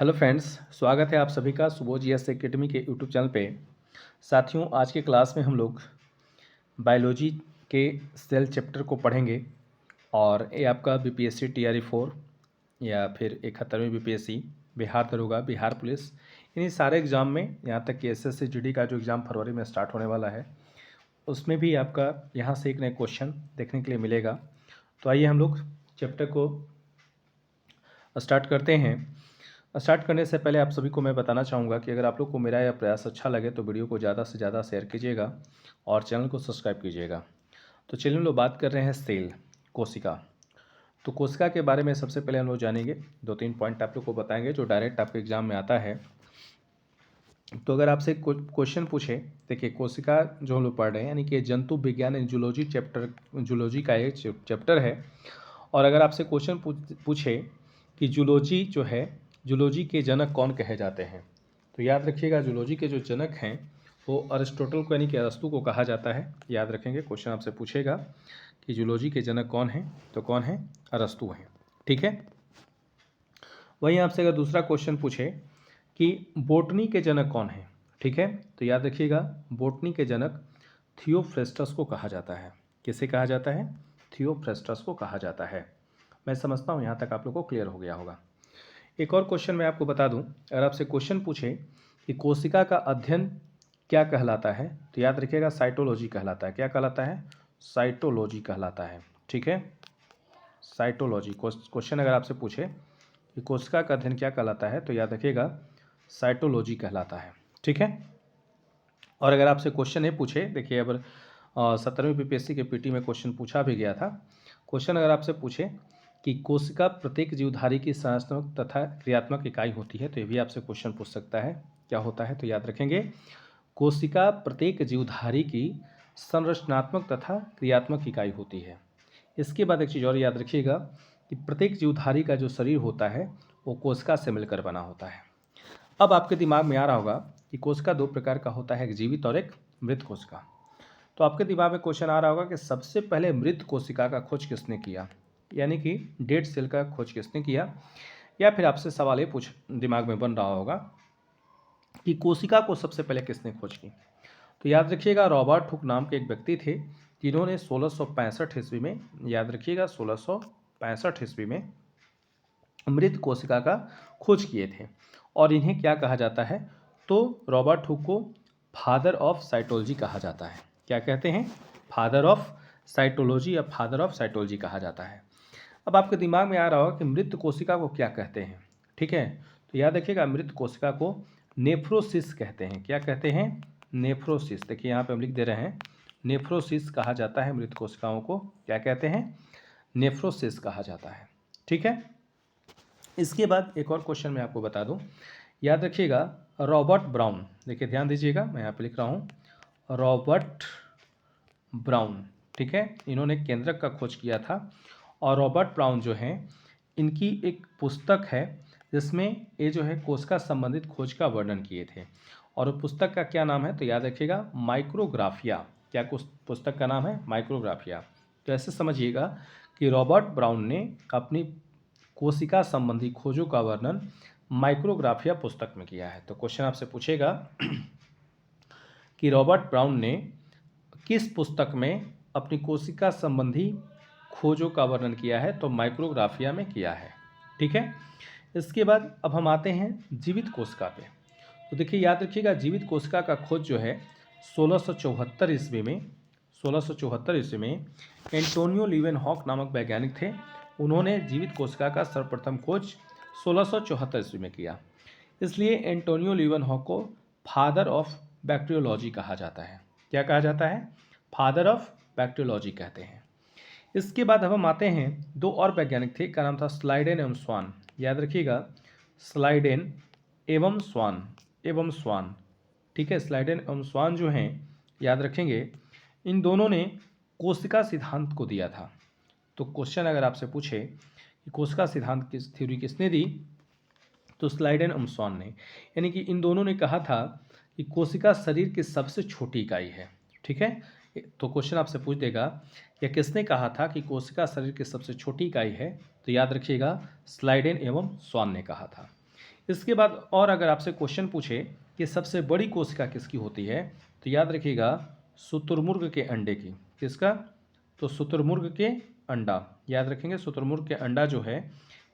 Hello friends, स्वागत है आप सभी का सुबोध जीएस एकेडमी के यूट्यूब चैनल पे। साथियों, आज के क्लास में हम लोग बायोलॉजी के सेल चैप्टर को पढ़ेंगे और ये आपका बीपीएससी टीआरई 4 या फिर 71वीं बीपीएससी, बिहार दरोगा, बिहार पुलिस, इन्हीं सारे एग्ज़ाम में, यहाँ तक कि एसएससी जीडी का जो एग्ज़ाम फरवरी में स्टार्ट होने वाला है उसमें भी आपका यहाँ से एक नए क्वेश्चन देखने के लिए मिलेगा। तो आइए हम लोग चैप्टर को स्टार्ट करते हैं। स्टार्ट करने से पहले आप सभी को मैं बताना चाहूँगा कि अगर आप लोग को मेरा यह प्रयास अच्छा लगे तो वीडियो को ज़्यादा से ज़्यादा शेयर कीजिएगा और चैनल को सब्सक्राइब कीजिएगा। तो चलिए हम लोग बात कर रहे हैं सेल, कोशिका। तो कोशिका के बारे में सबसे पहले हम लोग जानेंगे, 2-3 पॉइंट आप लोग को बताएंगे जो डायरेक्ट आपके एग्जाम में आता है। तो अगर आपसे क्वेश्चन पूछे, देखिए कोशिका जो हम लोग पढ़ रहे हैं यानी कि जंतु विज्ञान एंड जूलॉजी चैप्टर, जूलॉजी का एक चैप्टर है। और अगर आपसे क्वेश्चन पूछे कि जूलॉजी जो है, जूलॉजी के जनक कौन कहे जाते हैं, तो याद रखिएगा जूलॉजी के जो जनक हैं वो अरिस्टोटल को यानी कि अरस्तु को कहा जाता है। याद रखेंगे, क्वेश्चन आपसे पूछेगा कि जूलॉजी के जनक कौन हैं, तो कौन है? अरस्तु हैं। ठीक है। वहीं आपसे अगर दूसरा क्वेश्चन पूछे कि बोटनी के जनक कौन है, ठीक है, तो याद रखिएगा बोटनी के जनक थियोफ्रेस्टस को कहा जाता है। किसे कहा जाता है? थियोफ्रेस्टस को कहा जाता है। मैं समझता हूँ यहाँ तक आप लोग को क्लियर हो गया होगा। एक और क्वेश्चन मैं आपको बता दूं, अगर आपसे क्वेश्चन पूछे कि कोशिका का अध्ययन क्या कहलाता है, तो याद रखिएगा साइटोलॉजी कहलाता है। क्या कहलाता है? साइटोलॉजी कहलाता है। ठीक है, साइटोलॉजी। क्वेश्चन अगर आपसे पूछे कि कोशिका का अध्ययन क्या कहलाता है, तो याद रखिएगा साइटोलॉजी कहलाता है। ठीक है। और अगर आपसे क्वेश्चन ये पूछे, देखिए अब 17वीं बीपीएससी के पीटी में क्वेश्चन पूछा भी गया था। क्वेश्चन अगर आपसे पूछे कि कोशिका प्रत्येक जीवधारी की संरचनात्मक तथा क्रियात्मक इकाई होती है, तो ये भी आपसे क्वेश्चन पूछ सकता है। क्या होता है? तो याद रखेंगे कोशिका प्रत्येक जीवधारी की संरचनात्मक तथा क्रियात्मक इकाई होती है। इसके बाद एक चीज़ और याद रखिएगा कि प्रत्येक जीवधारी का जो शरीर होता है वो कोशिका से मिलकर बना होता है। अब आपके दिमाग में आ रहा होगा कि कोशिका दो प्रकार का होता है, एक जीवित और एक मृत कोशिका। तो आपके दिमाग में क्वेश्चन आ रहा होगा कि सबसे पहले मृत कोशिका का खोज किसने किया, यानी कि डेड सेल का खोज किसने किया। या फिर आपसे सवाल ये दिमाग में बन रहा होगा कि कोशिका को सबसे पहले किसने खोज की। तो याद रखिएगा रॉबर्ट हुक नाम के एक व्यक्ति थे जिन्होंने 1665 ईस्वी में, याद रखिएगा 1665 ईस्वी में मृत कोशिका का खोज किए थे। और इन्हें क्या कहा जाता है? तो रॉबर्ट हुक को फादर ऑफ साइटोलॉजी कहा जाता है। क्या कहते हैं? फादर ऑफ साइटोलॉजी या फादर ऑफ साइटोलॉजी कहा जाता है। अब आपके दिमाग में आ रहा होगा कि मृत कोशिका को क्या कहते हैं। ठीक है, तो याद रखिएगा मृत कोशिका को नेफ्रोसिस कहते हैं। क्या कहते हैं? नेफ्रोसिस। देखिए यहाँ पे हम लिख दे रहे हैं, नेफ्रोसिस कहा जाता है मृत कोशिकाओं को। क्या कहते हैं? नेफ्रोसिस कहा जाता है। ठीक है। इसके बाद एक और क्वेश्चन मैं आपको बता दूं, याद रखिएगा रॉबर्ट ब्राउन, देखिए ध्यान दीजिएगा, मैं यहाँ पे लिख रहा हूँ रॉबर्ट ब्राउन। ठीक है, इन्होंने केंद्रक का खोज किया था। और रॉबर्ट ब्राउन जो हैं, इनकी एक पुस्तक है जिसमें ये जो है कोशिका संबंधित खोज का वर्णन किए थे। और पुस्तक का क्या नाम है? तो याद रखिएगा माइक्रोग्राफिया। क्या पुस्तक का नाम है? माइक्रोग्राफिया। तो ऐसे समझिएगा कि रॉबर्ट ब्राउन ने अपनी कोशिका संबंधी खोजों का वर्णन माइक्रोग्राफिया पुस्तक में किया है। तो क्वेश्चन आपसे पूछेगा कि रॉबर्ट ब्राउन ने किस पुस्तक में अपनी कोशिका संबंधी खोजों का वर्णन किया है? तो माइक्रोग्राफिया में किया है। ठीक है। इसके बाद अब हम आते हैं जीवित कोशिका पे। तो देखिए याद रखिएगा जीवित कोशिका का खोज जो है 1674 ईस्वी में, 1674 ईस्वी में एंटोनियो लीवेनहॉक नामक वैज्ञानिक थे। उन्होंने जीवित कोशिका का सर्वप्रथम खोज 1674 ईस्वी में किया। इसलिए एंटोनियो लीवेनहॉक को फादर ऑफ बैक्टीरियोलॉजी कहा जाता है। क्या कहा जाता है? फादर ऑफ बैक्टीरियोलॉजी कहते हैं। इसके बाद अब हम आते हैं, दो और वैज्ञानिक थे, का नाम था स्लाइडेन एवं स्वान। याद रखिएगा स्लाइडेन एवं स्वान। ठीक है, स्लाइडेन एवं स्वान जो हैं, याद रखेंगे इन दोनों ने कोशिका सिद्धांत को दिया था। तो क्वेश्चन अगर आपसे पूछे कि कोशिका सिद्धांत की थ्योरी किसने दी, तो स्लाइडेन एवं स्वान ने। यानी कि इन दोनों ने कहा था कि कोशिका शरीर की सबसे छोटी इकाई है। ठीक है, तो क्वेश्चन आपसे पूछ देगा या किसने कहा था कि कोशिका शरीर की सबसे छोटी इकाई है, तो याद रखिएगा स्लाइडेन एवं स्वान ने कहा था। इसके बाद और अगर आपसे क्वेश्चन पूछे कि सबसे बड़ी कोशिका किसकी होती है, तो याद रखिएगा शुतुरमुर्ग के अंडे की। किसका? तो शुतुरमुर्ग के अंडा, याद रखेंगे शुतुरमुर्ग के अंडा जो है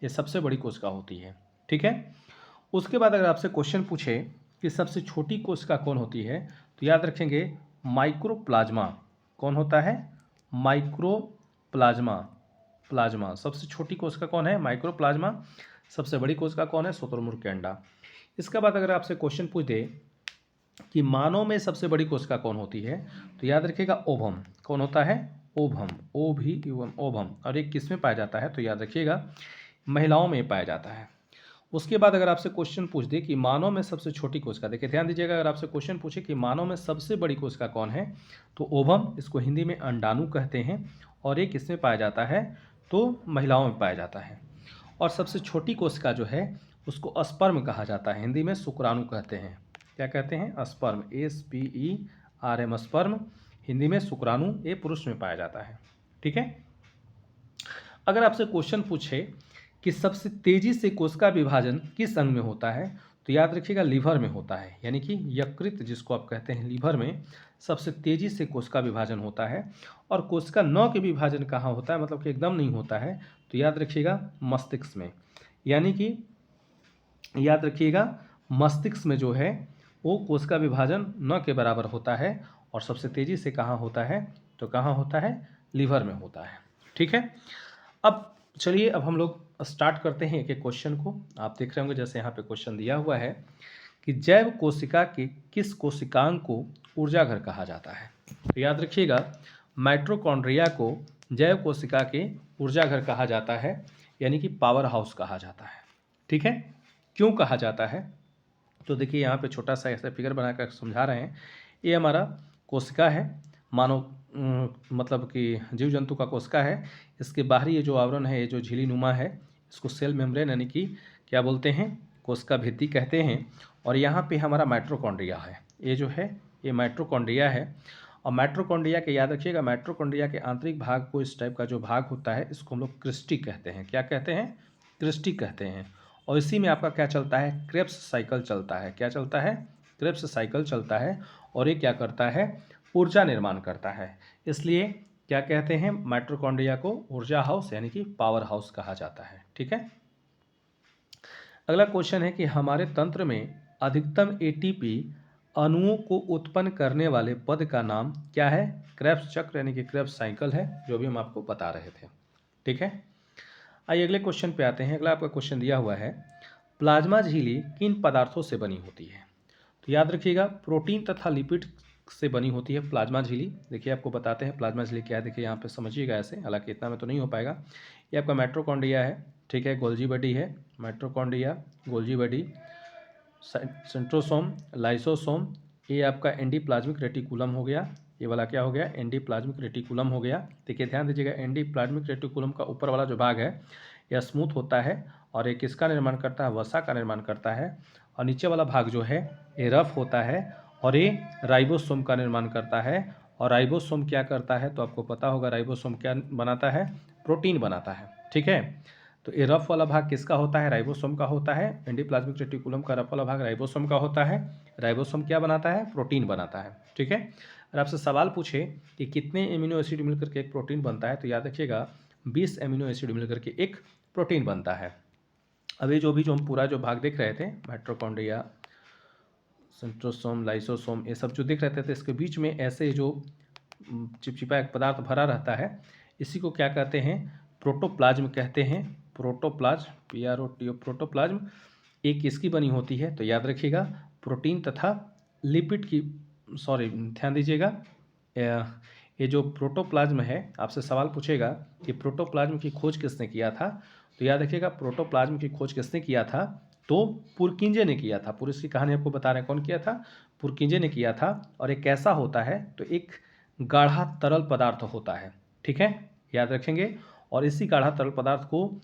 ये सबसे बड़ी कोशिका होती है। ठीक है। उसके बाद अगर आपसे क्वेश्चन पूछे कि सबसे छोटी कोशिका कौन होती है, तो याद रखेंगे माइक्रोप्लाज्मा। कौन होता है? माइक्रोप्लाज्मा। प्लाज्मा सबसे छोटी कोशिका कौन है? माइक्रोप्लाज्मा। सबसे बड़ी कोशिका कौन है? शुतुरमुर्ग के अंडा। इसके बाद अगर आपसे क्वेश्चन पूछ दे कि मानव में सबसे बड़ी कोशिका कौन होती है, तो याद रखिएगा ओवम। कौन होता है? ओवम। ओ भी ओवम। और एक किस में पाया जाता है, तो याद रखिएगा महिलाओं में पाया जाता है। उसके बाद अगर आपसे क्वेश्चन पूछ दे कि मानव में सबसे छोटी कोशिका, देखिए ध्यान दीजिएगा, अगर आपसे क्वेश्चन पूछे कि मानव में सबसे बड़ी कोशिका कौन है, तो ओवम, इसको हिंदी में अंडाणु कहते हैं, और एक किसमें पाया जाता है, तो महिलाओं में पाया जाता है। और सबसे छोटी कोशिका जो है उसको स्पर्म कहा जाता है, हिंदी में शुक्राणु कहते हैं। क्या कहते हैं? स्पर्म, SPERM, स्पर्म, हिंदी में शुक्राणु, ये पुरुष में पाया जाता है। ठीक है। अगर आपसे क्वेश्चन पूछे कि सबसे तेजी से कोशिका विभाजन किस अंग में होता है, तो याद रखिएगा लीवर में होता है, यानी कि यकृत जिसको आप कहते हैं, लीवर में सबसे तेजी से कोशिका विभाजन होता है। और कोशिका नौ के विभाजन कहाँ होता है, मतलब कि एकदम नहीं होता है, तो याद रखिएगा मस्तिष्क में। यानी कि याद रखिएगा मस्तिष्क में जो है वो कोशिका विभाजन न के बराबर होता है, और सबसे तेजी से कहाँ होता है, तो कहाँ होता है? लीवर में होता है। ठीक है। अब चलिए, अब हम लोग स्टार्ट करते हैं एक एक क्वेश्चन को। आप देख रहे होंगे जैसे यहाँ पे क्वेश्चन दिया हुआ है कि जैव कोशिका के किस कोशिकांग को ऊर्जा घर कहा जाता है। तो याद रखिएगा माइटोकॉन्ड्रिया को जैव कोशिका के ऊर्जा घर कहा जाता है, यानी कि पावर हाउस कहा जाता है। ठीक है। क्यों कहा जाता है, तो देखिए यहाँ पे छोटा सा ऐसा फिगर बनाकर समझा रहे हैं। ये हमारा कोशिका है, मानव मतलब कि जीव जंतु का कोशिका है। इसके बाहरी ये जो आवरण है, ये जो झिल्ली नुमा है, इसको सेल मेम्ब्रेन यानी कि क्या बोलते हैं, कोशिका भित्ति कहते हैं। और यहाँ पे हमारा माइटोकॉन्ड्रिया है, ये जो है ये माइटोकॉन्ड्रिया है। और माइटोकॉन्ड्रिया के याद रखिएगा, माइटोकॉन्ड्रिया के आंतरिक भाग को, इस टाइप का जो भाग होता है, इसको हम लोग क्रिस्टी कहते हैं। क्या कहते हैं? क्रिस्टी कहते हैं। और इसी में आपका क्या चलता है? क्रेब्स साइकिल चलता है। क्या चलता है? क्रेब्स साइकिल चलता है। और ये क्या करता है? ऊर्जा निर्माण करता है। इसलिए क्या कहते हैं? माइटोकॉन्ड्रिया को ऊर्जा हाउस यानी कि पावर हाउस कहा जाता है। ठीक है। अगला क्वेश्चन है कि हमारे तंत्र में अधिकतम ATP अणुओं को उत्पन्न करने वाले पद का नाम क्या है? क्रेब्स चक्र यानी कि क्रेब्स साइकिल है, जो भी हम आपको बता रहे थे। ठीक है। आइए अगले क्वेश्चन पे आते हैं। अगला आपका क्वेश्चन दिया हुआ है, प्लाज्मा झिल्ली किन पदार्थों से बनी होती है? तो याद रखिएगा प्रोटीन तथा लिपिड से बनी होती है प्लाज्मा झिल्ली। देखिए आपको बताते हैं प्लाज्मा झिल्ली क्या है। देखिए यहाँ पे समझिएगा ऐसे, हालांकि इतना में तो नहीं हो पाएगा। ये आपका माइटोकॉन्ड्रिया है, ठीक है, गोल्जी बॉडी है, mitochondria, Golgi body, centrosome, lysosome, ये आपका एंडोप्लाज्मिक रेटिकुलम हो गया। ये वाला क्या हो गया? एंडोप्लाज्मिक रेटिकुलम हो गया। देखिए ध्यान दीजिएगा, एंडोप्लाज्मिक रेटिकुलम का ऊपर वाला जो भाग है यह स्मूथ होता है, और ये किसका निर्माण करता है? वसा का निर्माण करता है। और नीचे वाला भाग जो है ये रफ होता है, और ये राइबोसोम का निर्माण करता है। और राइबोसोम क्या करता है, तो आपको पता होगा राइबोसोम क्या बनाता है? प्रोटीन बनाता है। ठीक है। तो ये रफ वाला भाग किसका होता है? राइबोसोम का होता है। एंडोप्लाज्मिक रेटिकुलम का रफ वाला भाग राइबोसोम का होता है। राइबोसोम क्या बनाता है? प्रोटीन बनाता है। ठीक है। अगर आपसे सवाल पूछे कि कितने एमिनो एसिड मिलकर के एक प्रोटीन बनता है, तो याद रखिएगा 20 एमिनो एसिड मिलकर के एक प्रोटीन बनता है। अभी जो हम पूरा जो भाग देख रहे थे, माइटोकॉन्ड्रिया, सेंट्रोसोम, लाइसोसोम, ये सब जो देख रहे थे, तो इसके बीच में ऐसे जो चिपचिपा एक पदार्थ भरा रहता है, इसी को क्या कहते हैं? प्रोटोप्लाज्म कहते हैं। प्रोटोप्लाज्म, PROTO, प्रोटोप्लाज्म एक किसकी बनी होती है? तो याद रखिएगा प्रोटीन तथा लिपिड की, सॉरी ध्यान दीजिएगा, ये जो प्रोटोप्लाज्म है, आपसे सवाल पूछेगा कि प्रोटोप्लाज्म की खोज किसने किया था, तो याद रखिएगा प्रोटोप्लाज्म की खोज किसने किया था? तो पुरकिंजे ने किया था। पूरी इसकी कहानी आपको बता रहे हैं, कौन किया था? पुरकिंजे ने किया था। और ये कैसा होता है? तो एक गाढ़ा तरल पदार्थ होता है। ठीक है, याद रखेंगे। और इसी गाढ़ा तरल पदार्थ को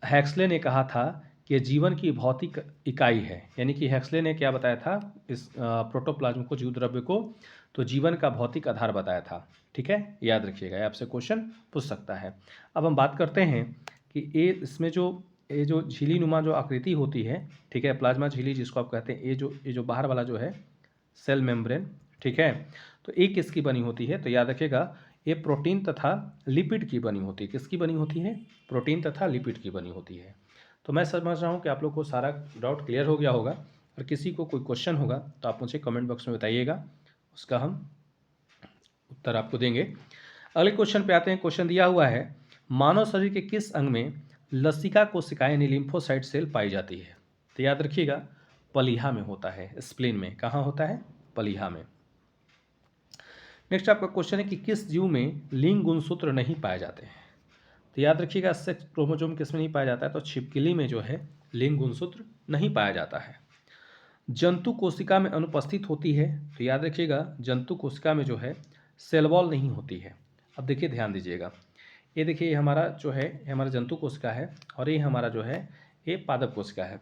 हैक्सले ने कहा था कि ये जीवन की भौतिक इकाई है। यानी कि हैक्सले ने क्या बताया था इस प्रोटोप्लाज्म को, जीव द्रव्य को, तो जीवन का भौतिक आधार बताया था। ठीक है, याद रखिएगा, आपसे क्वेश्चन पूछ सकता है। अब हम बात करते हैं कि ये इसमें जो ये जो झिल्ली नुमा जो आकृति होती है, ठीक है, प्लाज्मा झिल्ली जिसको आप कहते हैं, ये जो बाहर वाला जो है सेल मेम्ब्रेन, ठीक है, तो ये किसकी बनी होती है? तो याद रखिएगा ये प्रोटीन तथा लिपिड की बनी होती है। किसकी बनी होती है? प्रोटीन तथा लिपिड की बनी होती है। तो मैं समझ रहा हूँ कि आप लोग को सारा डाउट क्लियर हो गया होगा, और किसी को कोई क्वेश्चन होगा तो आप मुझे कमेंट बॉक्स में बताइएगा, उसका हम उत्तर आपको देंगे। अगले क्वेश्चन पे आते हैं। क्वेश्चन दिया हुआ है, मानव शरीर के किस अंग में लसिका कोशिकाएं यानी लिम्फोसाइट सेल पाई जाती है? तो याद रखिएगा पलीहा में होता है, स्प्लीन में। कहाँ होता है? पलीहा में। नेक्स्ट आपका क्वेश्चन है कि किस जीव में लिंग गुणसूत्र नहीं पाए जाते हैं? तो याद रखिएगा सेक्स क्रोमोसोम किस में नहीं पाया जाता है? तो छिपकली में जो है लिंग गुणसूत्र नहीं पाया जाता है। जंतु कोशिका में अनुपस्थित होती है, तो याद रखिएगा जंतु कोशिका में जो है सेल वॉल नहीं होती है। अब देखिए ध्यान दीजिएगा, ये देखिए ये हमारा जो है ये हमारा जंतु कोशिका है, और ये हमारा जो है ये पादप कोशिका है।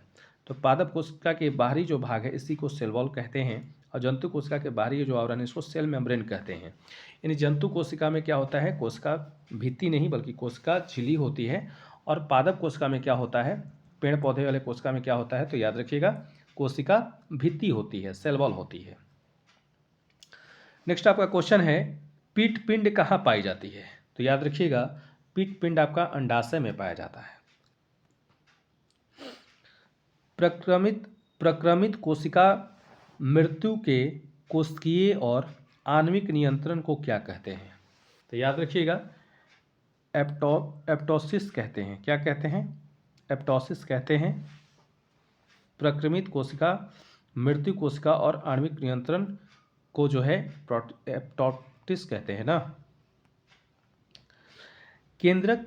तो पादप कोशिका के बाहरी जो भाग है इसी को सेल वॉल कहते हैं, और जंतु कोशिका के बाहरी जो आवरण है इसको सेल मेम्ब्रेन कहते हैं। यानी जंतु कोशिका में क्या होता है? कोशिका भित्ति नहीं बल्कि कोशिका झिल्ली होती है, और पादप कोशिका में क्या होता है? पेड़ पौधे वाले कोशिका में क्या होता है? तो याद रखिएगा कोशिका भित्ति होती है, सेल वॉल होती है। नेक्स्ट आपका क्वेश्चन है, पीट पिंड कहाँ पाई जाती है? तो याद रखिएगा पीट पिंड आपका अंडाशय में पाया जाता है। प्रक्रमित कोशिका मृत्यु के कोशिकीय और आणविक नियंत्रण को क्या कहते हैं? तो याद रखिएगा एप्टोसिस कहते हैं। क्या कहते हैं? एप्टोसिस कहते हैं। प्रक्रमित कोशिका मृत्यु कोशिका और आणविक नियंत्रण को जो है एप्टोसिस कहते हैं ना। केंद्रक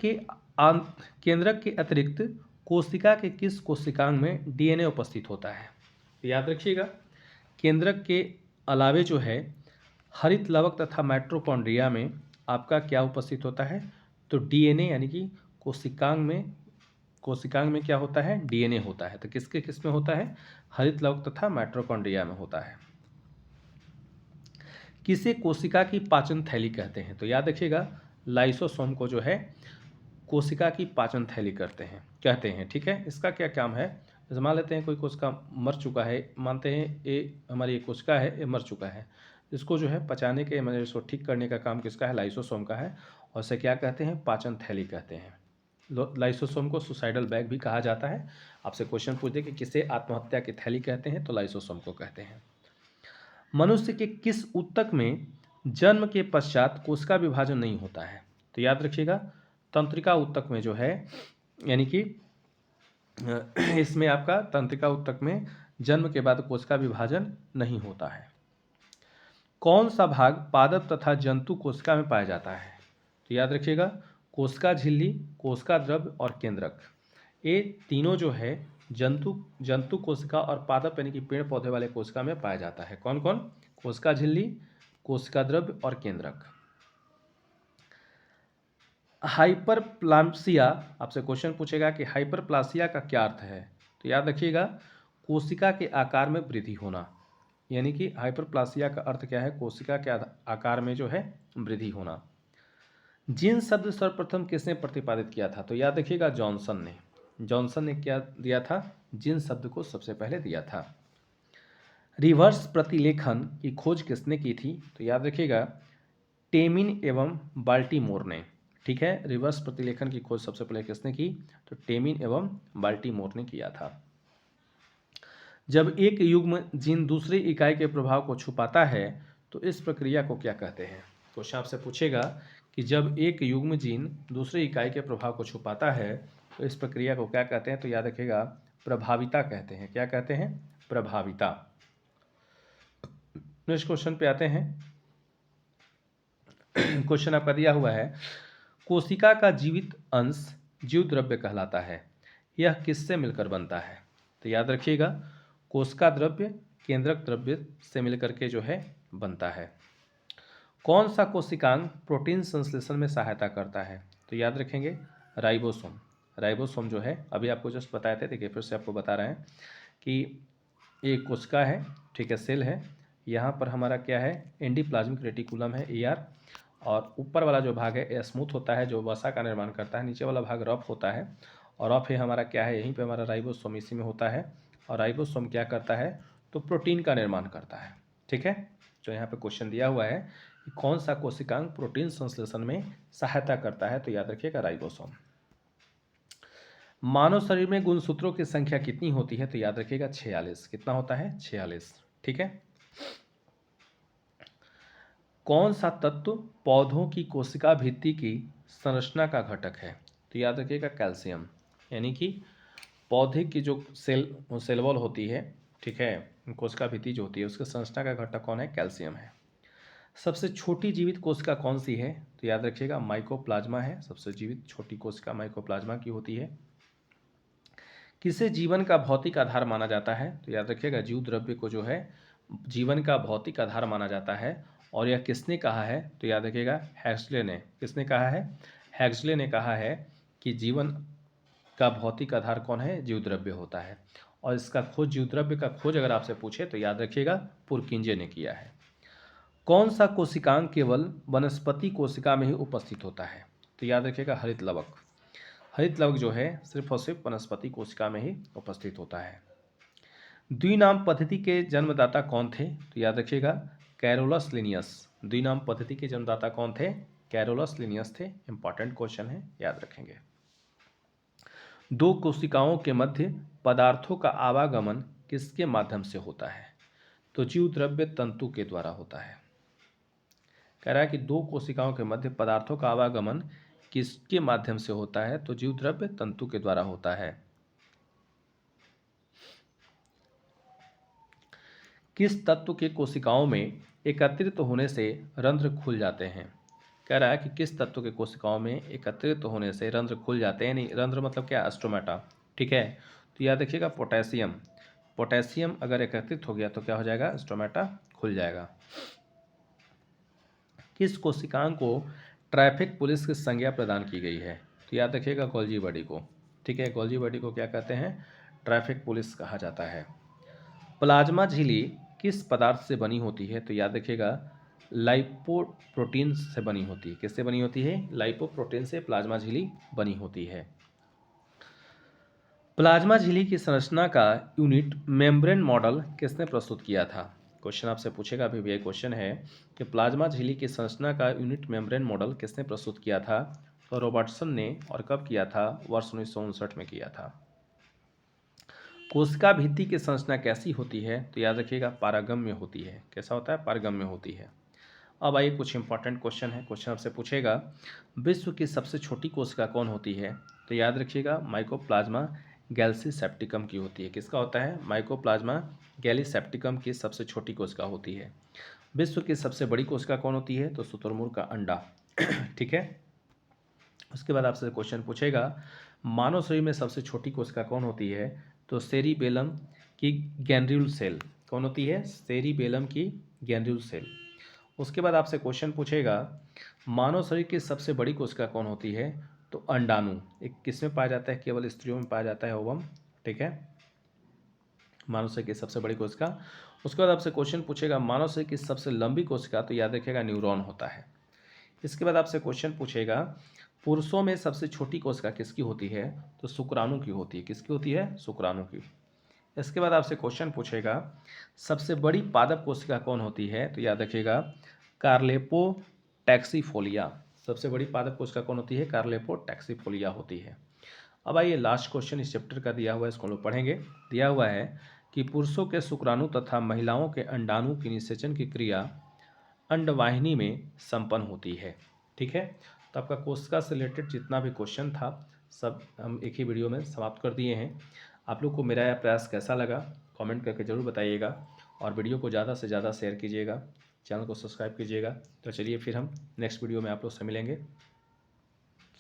के अतिरिक्त कोशिका के किस कोशिकांग में डीएनए उपस्थित होता है? तो याद रखिएगा केंद्रक के अलावे जो है हरित लवक तथा माइटोकॉन्ड्रिया में आपका क्या उपस्थित होता है? तो डीएनए, यानी कि कोशिकांग में क्या होता है? डीएनए होता है। तो किसके किस में होता है? हरित लवक तथा माइटोकॉन्ड्रिया में होता है। किसे कोशिका की पाचन थैली कहते हैं? तो याद रखिएगा लाइसोसोम को जो है कोशिका की पाचन थैली कहते हैं, ठीक है। इसका क्या काम है? जैसे मान लेते हैं कोई कोशिका मर चुका है, मानते हैं ये हमारी एक कोशिका है, ये मर चुका है, इसको जो है पचाने के मतलब इसको ठीक करने का काम किसका है? लाइसोसोम का है, और इसे क्या कहते हैं? पाचन थैली कहते हैं। लाइसोसोम को सुसाइडल बैग भी कहा जाता है। आपसे क्वेश्चन पूछ दे कि किसे आत्महत्या की थैली कहते हैं? तो लाइसोसोम को कहते हैं। मनुष्य के किस ऊतक में जन्म के पश्चात कोशिका विभाजन नहीं होता है? तो याद रखिएगा तंत्रिका ऊतक में जो है, यानी कि इसमें आपका तंत्रिका ऊतक में जन्म के बाद कोशिका विभाजन नहीं होता है। कौन सा भाग पादप तथा जंतु कोशिका में पाया जाता है? तो याद रखिएगा कोशिका झिल्ली, कोशिका द्रव्य और केंद्रक, ये तीनों जो है जंतु कोशिका और पादप यानी कि पेड़ पौधे वाले कोशिका में पाया जाता है। कौन कौन? कोशिका झिल्ली, कोशिका द्रव्य और केंद्रक। हाइपरप्लासिया, आपसे क्वेश्चन पूछेगा कि हाइपरप्लासिया का क्या अर्थ है? तो याद रखिएगा कोशिका के आकार में वृद्धि होना, यानी कि हाइपरप्लासिया का अर्थ क्या है? कोशिका के आकार में जो है वृद्धि होना। जीन शब्द सर्वप्रथम किसने प्रतिपादित किया था? तो याद रखिएगा जॉनसन ने क्या दिया था? जीन शब्द को सबसे पहले दिया था। रिवर्स प्रतिलेखन की खोज किसने की थी? तो याद रखिएगा टेमिन एवं बाल्टीमोर ने, ठीक है। रिवर्स प्रतिलेखन की खोज सबसे पहले किसने की? तो टेमिन एवं बाल्टीमोर ने किया था। जब एक युग्म जीन दूसरी इकाई के प्रभाव को छुपाता है तो इस प्रक्रिया को क्या कहते हैं? क्वेश्चन आपसे पूछेगा कि जब एक युग्म जीन दूसरी इकाई के प्रभाव को छुपाता है तो इस प्रक्रिया को क्या कहते हैं? तो याद रखिएगा प्रभाविता कहते हैं। क्या कहते हैं? प्रभाविता। नेक्स्ट क्वेश्चन पे आते हैं। क्वेश्चन आपका दिया हुआ है, कोशिका का जीवित अंश जीव द्रव्य कहलाता है, यह किससे मिलकर बनता है? तो याद रखिएगा कोशिका द्रव्य केंद्रक द्रव्य से मिलकर के जो है बनता है। कौन सा कोशिकांग प्रोटीन संश्लेषण में सहायता करता है? तो याद रखेंगे राइबोसोम जो है, अभी आपको जस्ट बताए थे, देखिए फिर से आपको बता रहे हैं कि एक कोशिका है, ठीक है, सेल है, यहाँ पर हमारा क्या है? एंडोप्लाज्मिक रेटिकुलम है, ER, और ऊपर वाला जो भाग है स्मूथ होता है जो वसा का निर्माण करता है, नीचे वाला भाग रफ होता है, और अब है हमारा क्या है, यहीं पे हमारा राइबोसोम इसी में होता है। और राइबोसोम क्या करता है, तो प्रोटीन का निर्माण करता है। ठीक है, जो यहाँ पे क्वेश्चन दिया हुआ है कि कौन सा कोशिकांग प्रोटीन संश्लेषण में सहायता करता है, तो याद रखिएगा राइबोसोम। मानव शरीर में गुणसूत्रों की संख्या कितनी होती है, तो याद रखिएगा 46। कितना होता है, 46। ठीक है। कौन सा तत्व पौधों की कोशिका भित्ति की संरचना का घटक है, तो याद रखिएगा कैल्शियम। यानी कि पौधे की जो सेल वॉल होती है, ठीक है, कोशिका भित्ति जो होती है उसके संरचना का घटक कौन है, कैल्शियम है। सबसे छोटी जीवित कोशिका कौन सी है, तो याद रखिएगा माइकोप्लाज्मा है। सबसे जीवित छोटी कोशिका माइकोप्लाज्मा की होती है। किसे जीवन का भौतिक आधार माना जाता है, तो याद रखिएगा जीव द्रव्य को जो है जीवन का भौतिक आधार माना जाता है। और यह किसने कहा है, तो याद रखिएगा हैक्सले ने। किसने कहा है, हैक्सले ने कहा है कि जीवन का भौतिक आधार कौन है, जीव द्रव्य होता है। और इसका खोज, जीव द्रव्य का खोज अगर आपसे पूछे तो याद रखिएगा पुरकिंजे ने किया है। कौन सा कोशिकांग केवल वनस्पति कोशिका में ही उपस्थित होता है, तो याद रखिएगा हरित लवक। हरित लवक जो है सिर्फ और सिर्फ वनस्पति कोशिका में ही उपस्थित होता है। द्विनाम पद्धति के जन्मदाता कौन थे, तो याद रखिएगा कैरोलस लिनियस। द्विनाम पद्धति के जन्मदाता कौन थे, कैरोलस लिनियस थे। इंपॉर्टेंट क्वेश्चन है, याद रखेंगे। दो कोशिकाओं के मध्य पदार्थों का आवागमन किसके माध्यम से होता है, तो जीव द्रव्य तंतु के द्वारा होता है। कह रहा है कि दो कोशिकाओं के मध्य पदार्थों का आवागमन किसके माध्यम से होता है, तो जीव द्रव्य तंतु के द्वारा होता है। किस तत्व के कोशिकाओं में एकत्रित होने से रंध्र खुल जाते हैं, कह रहा है कि किस तत्व के कोशिकाओं में एकत्रित होने से रंध्र खुल जाते हैं। नहीं, रंध्र मतलब क्या, स्टोमेटा। ठीक है, तो याद रखिएगा पोटेशियम। पोटेशियम अगर एकत्रित हो गया तो क्या हो जाएगा, स्टोमेटा खुल जाएगा। किस कोशिकांग को ट्रैफिक पुलिस की संज्ञा प्रदान की गई है, तो याद रखिएगा गोल्जी बॉडी को। ठीक है, गोल्जी बॉडी को क्या कहते हैं, ट्रैफिक पुलिस कहा जाता है। प्लाज्मा झिल्ली किस पदार्थ से बनी होती है, तो याद रखिएगा लाइपोप्रोटीन से बनी होती है। किससे बनी होती है, लाइपोप्रोटीन से प्लाज्मा झिल्ली बनी होती है। प्लाज्मा झिल्ली की संरचना का यूनिट मेम्ब्रेन मॉडल किसने प्रस्तुत किया था। क्वेश्चन आपसे पूछेगा, अभी भी क्वेश्चन है कि प्लाज्मा झिल्ली की संरचना का यूनिट मेम्ब्रेन मॉडल किसने प्रस्तुत किया था, तो रॉबर्टसन ने। और कब किया था, वर्ष 1959 में किया था। कोशिका भित्ति की संरचना कैसी होती है, तो याद रखिएगा पारगम्य होती है। कैसा होता है, पारगम्य होती है। अब आइए कुछ इंपॉर्टेंट क्वेश्चन है। क्वेश्चन आपसे पूछेगा विश्व की सबसे छोटी कोशिका कौन होती है, तो याद रखिएगा माइकोप्लाज्मा गैलीसेप्टिकम की होती है। किसका होता है, माइकोप्लाज्मा गैलीसेप्टिकम की सबसे छोटी कोशिका होती है। विश्व की सबसे बड़ी कोशिका कौन होती है, तो शुतुरमुर्ग का अंडा। ठीक है। उसके बाद आपसे क्वेश्चन पूछेगा मानव शरीर में सबसे छोटी कोशिका कौन होती है, तो सेरिबेलम की गैंड्यूल सेल। कौन होती है, सेरिबेलम की गैंड्यूल सेल। उसके बाद आपसे क्वेश्चन पूछेगा मानव शरीर की सबसे बड़ी कोशिका कौन होती है, तो अंडाणु। एक किसमें पाया जाता है, केवल स्त्रियों में पाया जाता है, ओवम। ठीक है, मानव शरीर की सबसे बड़ी कोशिका। उसके बाद आपसे क्वेश्चन पूछेगा मानव शरीर की सबसे लंबी कोशिका, तो याद रखिएगा न्यूरॉन होता है। इसके बाद आपसे क्वेश्चन पूछेगा पुरुषों में सबसे छोटी कोशिका किसकी होती है, तो शुक्राणु की होती है। किसकी होती है, शुक्राणु की। इसके बाद आपसे क्वेश्चन पूछेगा सबसे बड़ी पादप कोशिका कौन होती है, तो याद रखिएगा कार्लेपोटैक्सीफोलिया। सबसे बड़ी पादप कोशिका कौन होती है, कार्लेपोटैक्सीफोलिया होती है। अब आइए लास्ट क्वेश्चन इस चैप्टर का दिया हुआ है, इसको हम लोग पढ़ेंगे। दिया हुआ है कि पुरुषों के शुक्राणु तथा महिलाओं के अंडाणु की निषेचन की क्रिया अंडवाहिनी में संपन्न होती है। ठीक है, तो आपका कोशिका से रिलेटेड जितना भी क्वेश्चन था सब हम एक ही वीडियो में समाप्त कर दिए हैं। आप लोग को मेरा यह प्रयास कैसा लगा कमेंट करके ज़रूर बताइएगा, और वीडियो को ज़्यादा से ज़्यादा शेयर कीजिएगा, चैनल को सब्सक्राइब कीजिएगा। तो चलिए फिर हम नेक्स्ट वीडियो में आप लोग से मिलेंगे।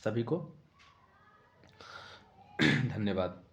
सभी को धन्यवाद।